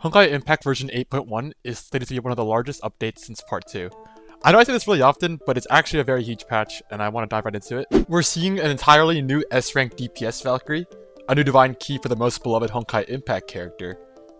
Honkai Impact version 8.1 is slated to be one of the largest updates since part 2. I know I say this really often, but it's actually a very huge patch, and I want to dive right into it. We're seeing an entirely new S-rank DPS Valkyrie, a new Divine Key for the most beloved Honkai Impact character,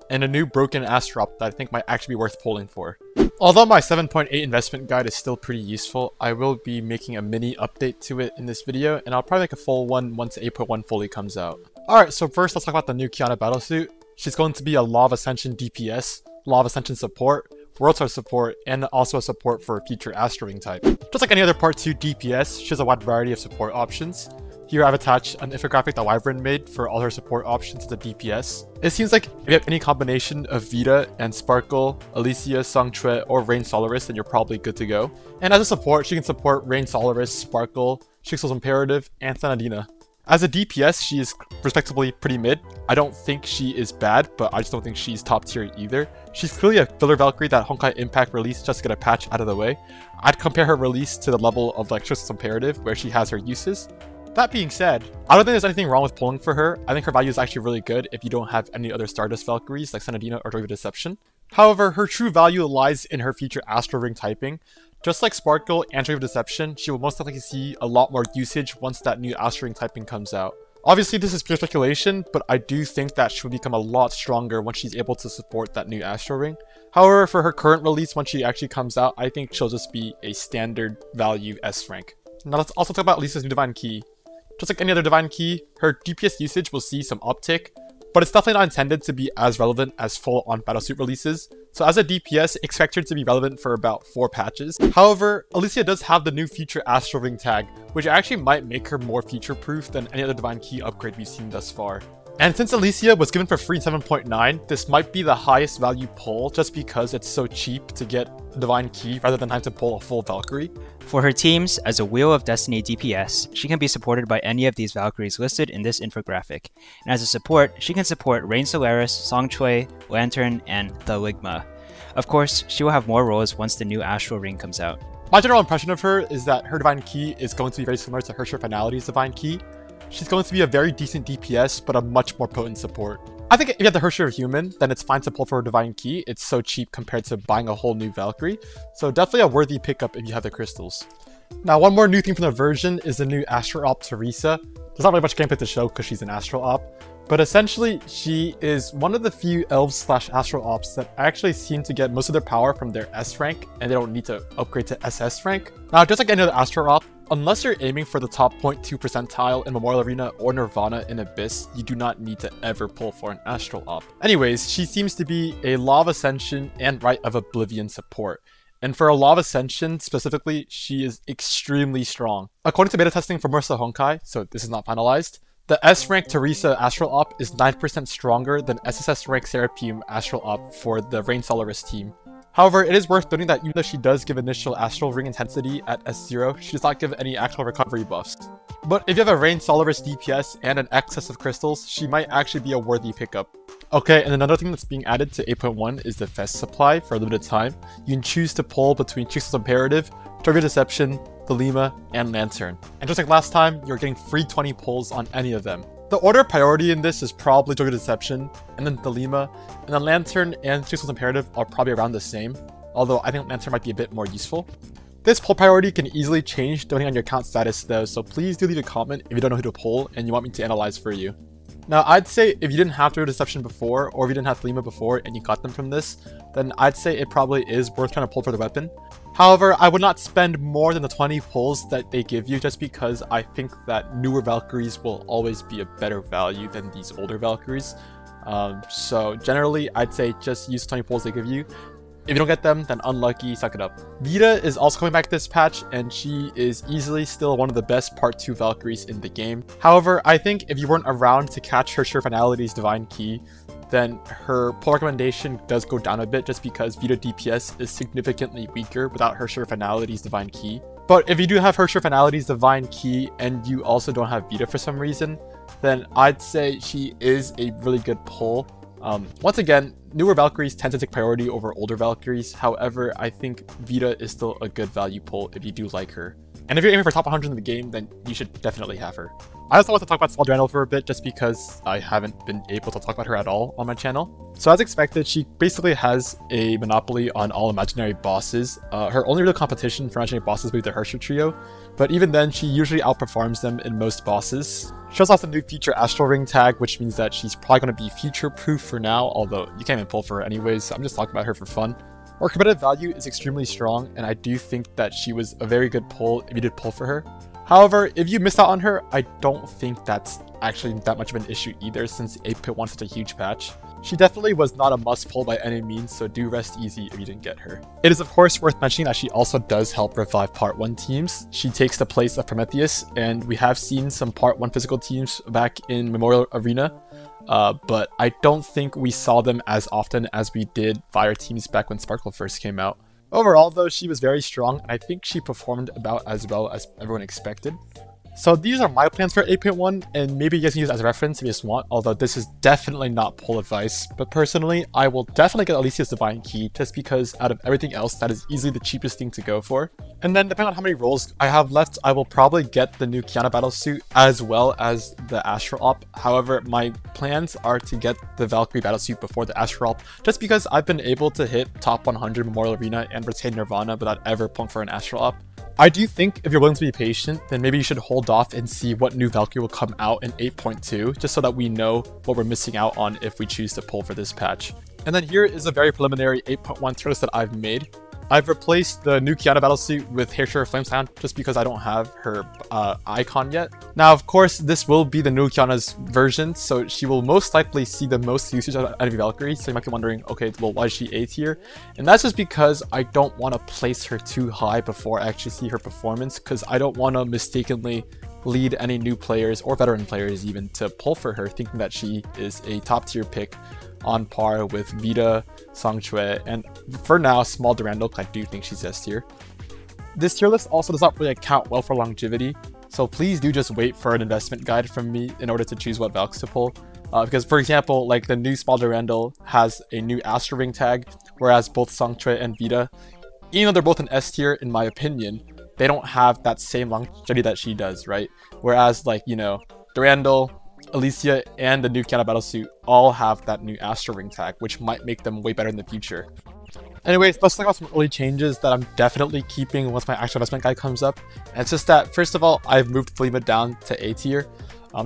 and a new broken Astral Op that I think might actually be worth pulling for. Although my 7.8 investment guide is still pretty useful, I will be making a mini update to it in this video, and I'll probably make a full one once 8.1 fully comes out. Alright, so first let's talk about the new Kiana battlesuit. She's going to be a Law of Ascension DPS, Law of Ascension support, World Star support, and also a support for future Astral Ring type. Just like any other Part 2 DPS, she has a wide variety of support options. Here I've attached an infographic that Wyvern made for all her support options to the DPS. It seems like if you have any combination of Vita and Sparkle, Elysia, Soundtrack, or Rain Solaris, then you're probably good to go. And as a support, she can support Rain Solaris, Sparkle, Shigihara's Imperative, and Sanadina. As a DPS, she is respectably pretty mid. I don't think she is bad, but I just don't think she's top tier either. She's clearly a filler Valkyrie that Honkai Impact released just to get a patch out of the way. I'd compare her release to the level of like Shigihara's Imperative, where she has her uses. That being said, I don't think there's anything wrong with pulling for her. I think her value is actually really good if you don't have any other Stardust Valkyries like Sanadina or Vita Deception. However, her true value lies in her future Astral Ring typing. Just like Sparkle and Vita Deception, she will most likely see a lot more usage once that new Astral Ring typing comes out. Obviously, this is pure speculation, but I do think that she will become a lot stronger once she's able to support that new Astral Ring. However, for her current release, when she actually comes out, I think she'll just be a standard value S rank. Now let's also talk about Lisa's new Divine Key. Just like any other Divine Key, her DPS usage will see some uptick, but it's definitely not intended to be as relevant as full-on battlesuit releases. So as a DPS, expect her to be relevant for about 4 patches. However, Elysia does have the new future Astral Ring tag, which actually might make her more future-proof than any other Divine Key upgrade we've seen thus far. And since Elysia was given for free in 7.9, this might be the highest value pull just because it's so cheap to get a Divine Key rather than having to pull a full Valkyrie. For her teams, as a Wheel of Destiny DPS, she can be supported by any of these Valkyries listed in this infographic. And as a support, she can support Rain Solaris, Songchui, Lantern, and the Ligma. Of course, she will have more roles once the new Astral Ring comes out. My general impression of her is that her Divine Key is going to be very similar to Herrscher Finality's Divine Key. She's going to be a very decent DPS, but a much more potent support. I think if you have the Herrscher Human, then it's fine to pull for a Divine Key. It's so cheap compared to buying a whole new Valkyrie, so definitely a worthy pickup if you have the crystals. Now, one more new thing from the version is the new Astral Op Teresa. There's not really much gameplay to show because she's an Astral Op, but essentially she is one of the few elves/Astral Ops that actually seem to get most of their power from their S rank, and they don't need to upgrade to SS rank. Now, just like any other Astral Op, unless you're aiming for the top 0.2 percentile in Memorial Arena or Nirvana in Abyss, you do not need to ever pull for an Astral Op. Anyways, she seems to be a Law of Ascension and Rite of Oblivion support. And for a Law of Ascension specifically, she is extremely strong. According to beta testing for Mursa Honkai, so this is not finalized, the S-rank Teresa Astral Op is 9% stronger than SSS rank Serapeum Astral Op for the Rain Solaris team. However, it is worth noting that even though she does give initial Astral Ring intensity at S0, she does not give any actual recovery buffs. But if you have a Rain Solaris DPS and an excess of crystals, she might actually be a worthy pickup. Okay, and another thing that's being added to 8.1 is the Fes Supply for a limited time. You can choose to pull between Shigihara's Imperative, Vita Deception, the Lima, and Lantern. And just like last time, you're getting free 20 pulls on any of them. The order of priority in this is probably Vita Deception, and then the Lima, and the Lantern and Shigihara's Imperative are probably around the same, although I think Lantern might be a bit more useful. This pull priority can easily change depending on your account status though, so please do leave a comment if you don't know who to pull and you want me to analyze for you. Now, I'd say if you didn't have Vita Deception before, or if you didn't have Lima before and you got them from this, then I'd say it probably is worth trying to pull for the weapon. However, I would not spend more than the 20 pulls that they give you just because I think that newer Valkyries will always be a better value than these older Valkyries. So generally, I'd say just use 20 pulls they give you. If you don't get them, then unlucky, suck it up. Vita is also coming back this patch, and she is easily still one of the best Part 2 Valkyries in the game. However, I think if you weren't around to catch her Sure Finality's Divine Key, then her pull recommendation does go down a bit just because Vita DPS is significantly weaker without her Sure Finality's Divine Key. But if you do have her Sure Finality's Divine Key and you also don't have Vita for some reason, then I'd say she is a really good pull. Once again, newer Valkyries tend to take priority over older Valkyries. However, I think Vita is still a good value pull if you do like her. And if you're aiming for top 100 in the game, then you should definitely have her. I also want to talk about Small Durandal for a bit, just because I haven't been able to talk about her at all on my channel. So as expected, she basically has a monopoly on all imaginary bosses. Her only real competition for imaginary bosses would be the Hersher trio, but even then, she usually outperforms them in most bosses. She also has a new feature Astral Ring tag, which means that she's probably going to be future-proof for now, although you can't even pull for her anyways, so I'm just talking about her for fun. Her competitive value is extremely strong, and I do think that she was a very good pull if you did pull for her. However, if you missed out on her, I don't think that's actually that much of an issue either, since 8.1 is such a huge patch. She definitely was not a must pull by any means, so do rest easy if you didn't get her. It is of course worth mentioning that she also does help revive Part 1 teams. She takes the place of Prometheus, and we have seen some Part 1 physical teams back in Memorial Arena, but I don't think we saw them as often as we did fire teams back when Sparkle first came out. Overall though, she was very strong, and I think she performed about as well as everyone expected. So these are my plans for 8.1, and maybe you guys can use it as a reference if you just want, although this is definitely not pull advice. But personally, I will definitely get Elysia's Divine Key, just because out of everything else, that is easily the cheapest thing to go for. And then depending on how many rolls I have left, I will probably get the new Kiana battlesuit as well as the Astral Op. However, my plans are to get the Valkyrie battlesuit before the Astral Op, just because I've been able to hit top 100 Memorial Arena and retain Nirvana without ever pulling for an Astral Op. I do think if you're willing to be patient, then maybe you should hold off and see what new Valkyrie will come out in 8.2, just so that we know what we're missing out on if we choose to pull for this patch. And then here is a very preliminary 8.1 tier list that I've made. I've replaced the new Kiana battlesuit with Hairshare Flame Sound just because I don't have her icon yet. Now, of course, this will be the new Kiana's version, so she will most likely see the most usage out of any Valkyrie. So you might be wondering, okay, well, why is she A tier? And that's just because I don't want to place her too high before I actually see her performance, because I don't want to mistakenly lead any new players or veteran players even to pull for her, thinking that she is a top tier pick on par with Vita, Songchue, and for now, Small Durandal, because I do think she's S tier. This tier list also does not really account well for longevity, so please do just wait for an investment guide from me in order to choose what Valks to pull. Because for example, like the new Small Durandal has a new Astral Ring tag, whereas both Songchue and Vita, even though they're both an S tier in my opinion, they don't have that same longevity that she does, right? Whereas like, you know, Durandal, Elysia, and the new Kiana battlesuit all have that new Astral Ring tag, which might make them way better in the future. Anyways, let's talk about some early changes that I'm definitely keeping once my actual investment guide comes up. And it's just that, first of all, I've moved Flema down to A tier,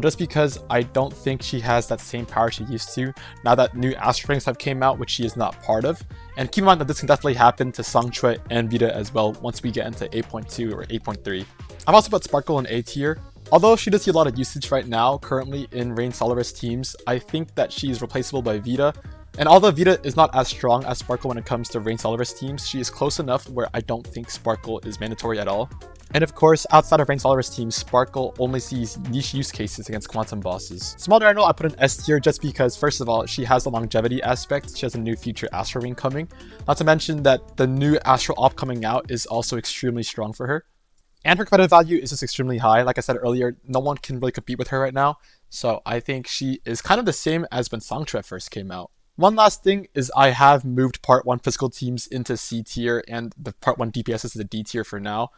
just because I don't think she has that same power she used to, now that new Astral Rings have came out, which she is not part of. And keep in mind that this can definitely happen to Songchue and Vita as well once we get into 8.2 or 8.3. I've also put Sparkle in A tier. Although she does see a lot of usage right now, currently in Rain Solaris teams, I think that she is replaceable by Vita. And although Vita is not as strong as Sparkle when it comes to Rain Solaris teams, she is close enough where I don't think Sparkle is mandatory at all. And of course, outside of Rain Solaris teams, Sparkle only sees niche use cases against Quantum bosses. Small Durandal I put in S tier just because, first of all, she has the longevity aspect. She has a new feature Astral Ring coming. Not to mention that the new Astral Op coming out is also extremely strong for her. And her competitive value is just extremely high. Like I said earlier, no one can really compete with her right now. So I think she is kind of the same as when Songchue first came out. One last thing is I have moved Part 1 physical teams into C tier and the Part 1 DPS is a D tier for now.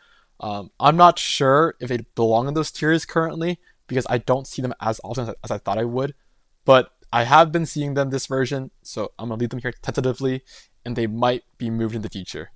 I'm not sure if they belong in those tiers currently because I don't see them as often as I thought I would. But I have been seeing them this version, so I'm going to leave them here tentatively and they might be moved in the future.